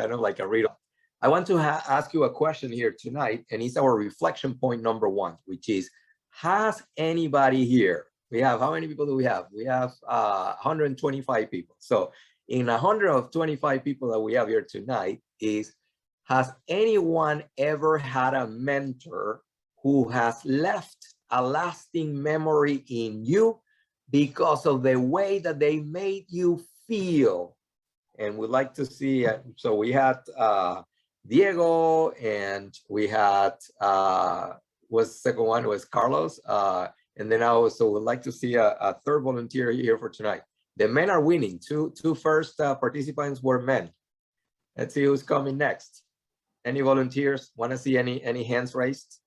kind of like a riddle. I want to ask you a question here tonight, and it's our reflection point number 1, which is, has anybody here, we have, how many people do we have? We have 125 people. So in 125 people that we have here tonight has anyone ever had a mentor who has left a lasting memory in you because of the way that they made you feel? And we'd like to see, so we had Diego, and we had, was second one was Carlos. And then I also would like to see a third volunteer here for tonight. The men are winning. Two first participants were men. Let's see who's coming next. Any volunteers? Want to see any hands raised?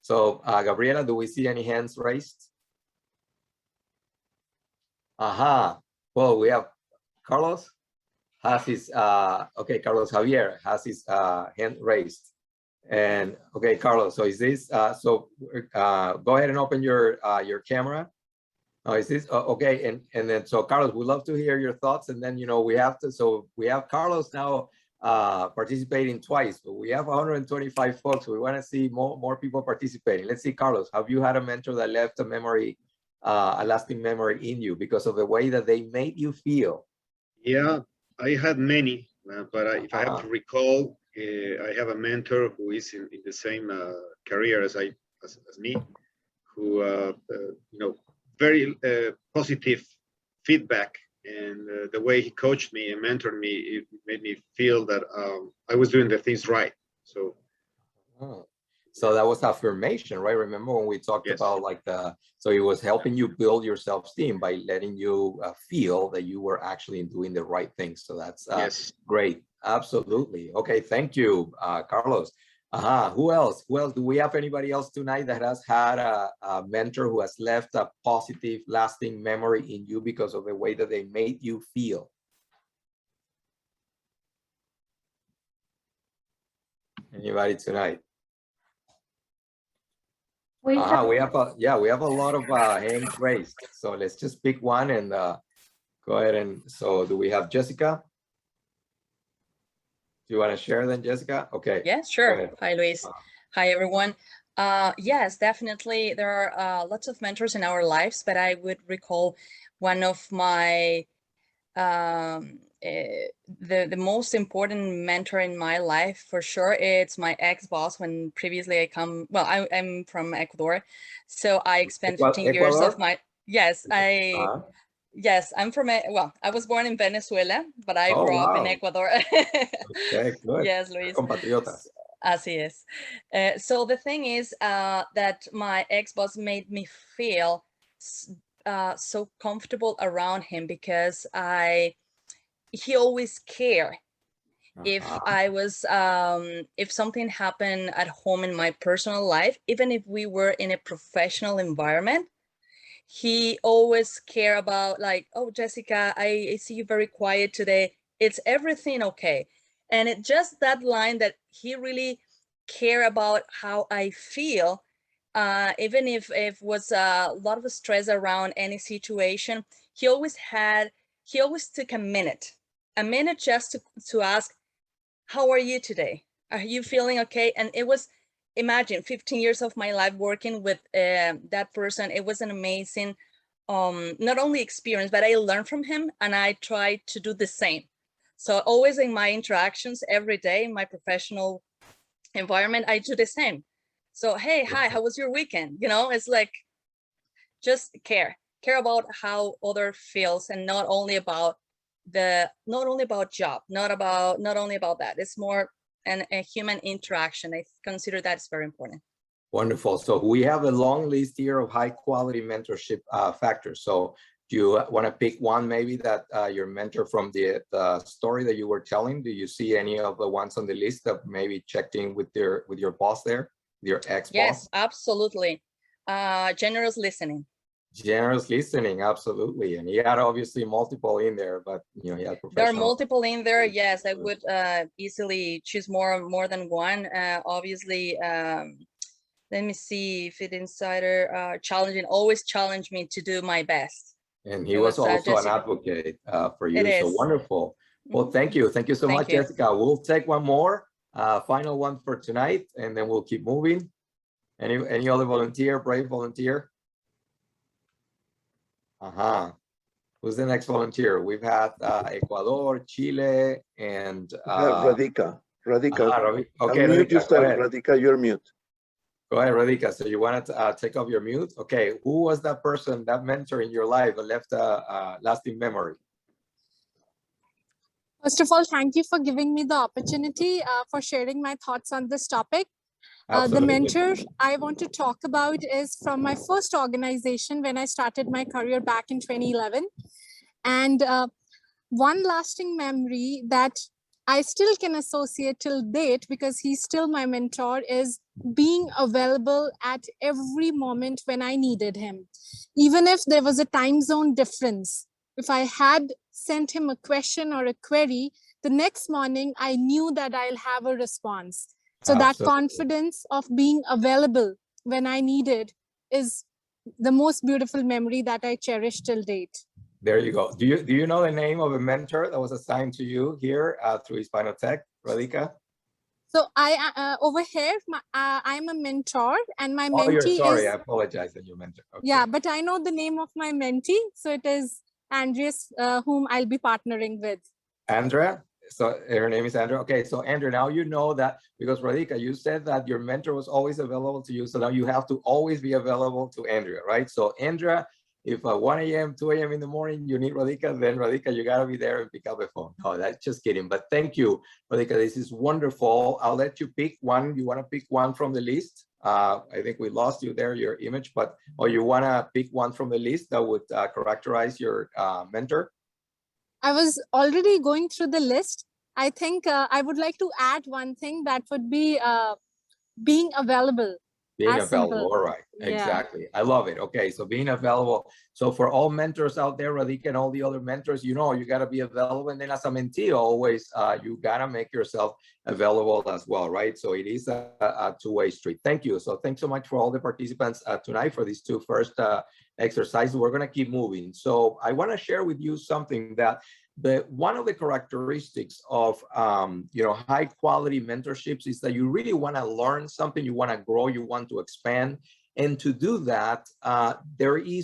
So Gabriela, do we see any hands raised? Aha. Well, we have Carlos has his okay, Carlos Javier has his hand raised. And okay, Carlos, so is this go ahead and open your camera. Oh, is this okay? And then so Carlos, we'd love to hear your thoughts. And then, you know, we have Carlos now participating twice, but we have 125 folks. We want to see more people participating. Let's see, Carlos, have you had a mentor that left a memory, a lasting memory in you because of the way that they made you feel? Yeah, I had many, but if I have to recall, I have a mentor who is in the same career as me, who you know, very positive feedback, and the way he coached me and mentored me, it made me feel that I was doing the things right. So, so that was affirmation, right? Remember when we talked about like so it was helping you build your self-esteem by letting you feel that you were actually doing the right things. So that's great. Absolutely. Okay, thank you, Carlos. Who else? Do we have anybody else tonight that has had a mentor who has left a positive, lasting memory in you because of the way that they made you feel? Anybody tonight? We have a lot of hands raised. So let's just pick one and go ahead. And so do we have Jessica? Do you want to share then, Jessica? Okay. Yeah, sure. Hi, Luis. Hi, everyone. Yes, definitely. There are lots of mentors in our lives, but I would recall one of my, the most important mentor in my life, for sure. It's my ex-boss. When previously I'm from Ecuador. So I spent 15 years of my, yes, yes, I'm from, I was born in Venezuela, but I grew up in Ecuador. Okay, good. Yes, Luis. Compatriotas. Así es. So the thing is that my ex-boss made me feel so comfortable around him because he always cared. If I was, if something happened at home in my personal life, even if we were in a professional environment, he always care about like, oh, Jessica, I see you very quiet today. It's everything okay? And it just that line that he really care about how I feel, even if was a lot of stress around any situation, he always took a minute just to ask, how are you today? Are you feeling okay? And it was, imagine 15 years of my life working with that person. It was an amazing, not only experience, but I learned from him and I tried to do the same. So always in my interactions every day, in my professional environment, I do the same. So, hey, hi, how was your weekend? You know, it's like, just care about how other feels, and not only about job, not only about that. It's more a human interaction. I consider that's very important. Wonderful. So we have a long list here of high quality mentorship factors. So do you want to pick one maybe that your mentor from the story that you were telling? Do you see any of the ones on the list that maybe checked in with your boss there, your ex-boss? Yes, absolutely. Generous listening. Generous listening, absolutely. And he had obviously multiple in there, but you know, he had professional. There are multiple in there. Yes, I would easily choose more than one. Obviously, let me see if it insider always challenge me to do my best. And he was also an advocate for you. So wonderful. Well, thank you. Thank you so Thank much, you. Jessica. We'll take one more, final one for tonight, and then we'll keep moving. Any other volunteer, brave volunteer? Who's the next volunteer? We've had Ecuador, Chile, and Radica. okay, Unmute Radica, yourself, go ahead. Radica, you're mute. Go ahead, Radica. So you want to take off your mute? Okay, who was that person, that mentor in your life that left a lasting memory? First of all, thank you for giving me the opportunity for sharing my thoughts on this topic. The Absolutely. mentor I want to talk about is from my first organization when I started my career back in 2011. And one lasting memory that I still can associate till date, because he's still my mentor, is being available at every moment when I needed him. Even if there was a time zone difference, if I had sent him a question or a query, the next morning I knew that I'll have a response. So Absolutely. that confidence of being available when I needed is the most beautiful memory that I cherish till date. There you go. Do you know the name of a mentor that was assigned to you here through Hispanotech, Radica? So I over here, I'm a mentor, and my Oh, you're mentee sorry. is, I apologize that you mentor. Okay. yeah, but I know the name of my mentee. So it is Andreas, whom I'll be partnering with. Andrea. So her name is Andrea. Okay, so Andrea, now you know that, because Radica, you said that your mentor was always available to you. So now you have to always be available to Andrea, right? So Andrea, if 1 a.m., 2 a.m. in the morning, you need Radica, then Radica, you gotta be there and pick up the phone. No, that's just kidding. But thank you, Radica. This is wonderful. I'll let you pick one. You wanna pick one from the list? I think we lost you there, your image, but, or you wanna pick one from the list that would characterize your mentor? I was already going through the list. I think I would like to add one thing that would be being available. Being As available, simple. all right, Yeah. exactly. I love it. Okay, so being available. So for all mentors out there, Radica and all the other mentors, you know, you got to be available. And then as a mentee, always, you got to make yourself available as well, right? So it is a two-way street. Thank you. So thanks so much for all the participants tonight for these two first exercises. We're going to keep moving. So I want to share with you something that one of the characteristics of high quality mentorships is that you really want to learn something, you want to grow, you want to expand. And to do that,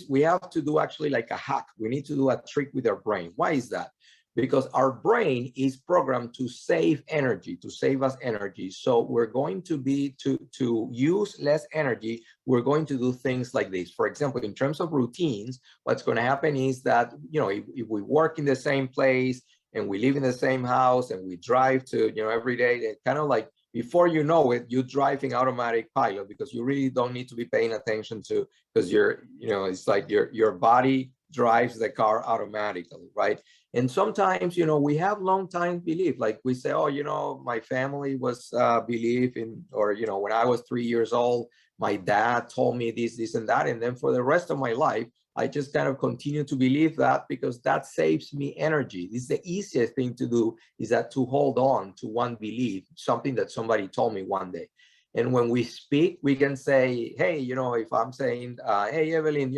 we have to do actually like a hack. We need to do a trick with our brain. Why is that? Because our brain is programmed to save energy, to save us energy. So we're going to be, to use less energy, we're going to do things like this. For example, in terms of routines, what's going to happen is that, if we work in the same place and we live in the same house and we drive to, every day, it's kind of like, before you know it, you drive in automatic pilot because you really don't need to be paying attention to, because it's like your body drives the car automatically, right? And sometimes, we have long time belief, like we say, oh, my family was belief in, or, when I was 3 years old, my dad told me this and that. And then for the rest of my life, I just kind of continue to believe that because that saves me energy. This is the easiest thing to do, is that to hold on to one belief, something that somebody told me one day. And when we speak, we can say, hey, if I'm saying, hey, Evelyn,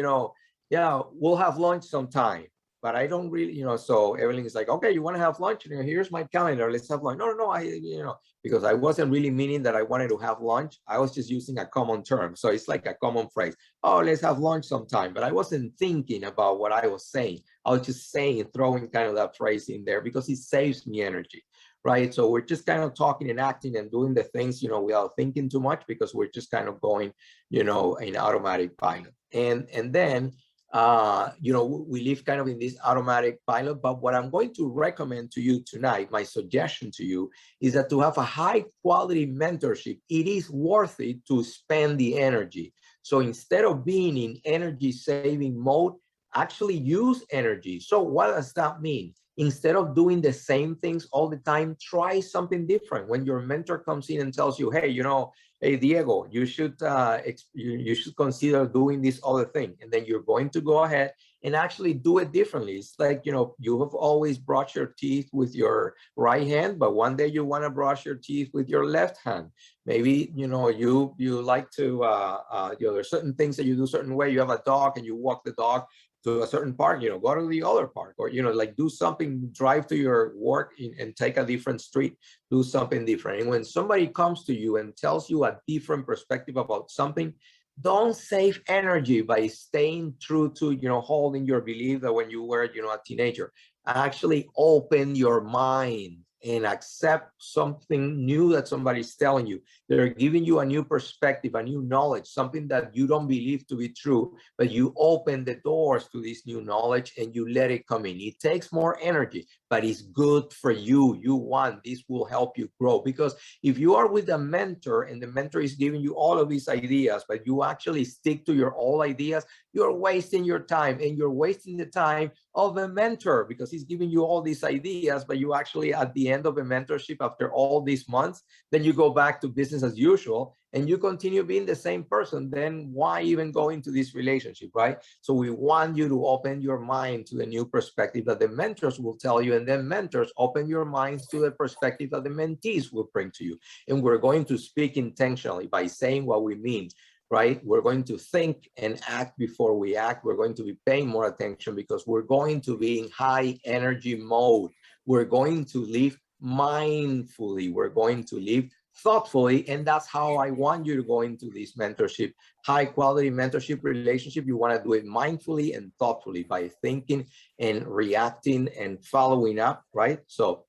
yeah, we'll have lunch sometime, but I don't really, so Evelyn is like, okay, you want to have lunch? Here's my calendar, let's have lunch. No, because I wasn't really meaning that I wanted to have lunch. I was just using a common term. So it's like a common phrase. Oh, let's have lunch sometime. But I wasn't thinking about what I was saying. I was just saying, throwing kind of that phrase in there because it saves me energy, right? So we're just kind of talking and acting and doing the things, without thinking too much because we're just kind of going, in automatic pilot. And then, we live kind of in this automatic pilot, but what I'm going to recommend to you tonight, my suggestion to you, is that to have a high quality mentorship, it is worth it to spend the energy. So instead of being in energy saving mode, actually use energy. So what does that mean? Instead of doing the same things all the time, try something different. When your mentor comes in and tells you, hey, hey, Diego, you should consider doing this other thing. And then you're going to go ahead and actually do it differently. It's like, you have always brushed your teeth with your right hand, but one day you want to brush your teeth with your left hand. Maybe, you like to, there's certain things that you do a certain way. You have a dog and you walk the dog to a certain park, you know, go to the other park, or, you know, like do something, drive to your work and take a different street, do something different. And when somebody comes to you and tells you a different perspective about something, don't save energy by staying true to, you know, holding your belief that when you were, you know, a teenager. Actually open your mind and accept something new that somebody's telling you. They're giving you a new perspective, a new knowledge, something that you don't believe to be true, but you open the doors to this new knowledge and you let it come in. It takes more energy, but it's good for you. You want, this will help you grow. Because if you are with a mentor and the mentor is giving you all of these ideas, but you actually stick to your old ideas, you're wasting your time, and you're wasting the time of a mentor, because he's giving you all these ideas, but you actually at the end of a mentorship, after all these months, then you go back to business as usual and you continue being the same person. Then why even go into this relationship, right? So we want you to open your mind to the new perspective that the mentors will tell you, and then mentors open your minds to the perspective that the mentees will bring to you. And we're going to speak intentionally by saying what we mean, right? We're going to think and act before we act. We're going to be paying more attention because we're going to be in high energy mode. We're going to live mindfully. We're going to live thoughtfully. And that's how I want you to go into this mentorship, high quality mentorship relationship. You want to do it mindfully and thoughtfully by thinking and reacting and following up, right? So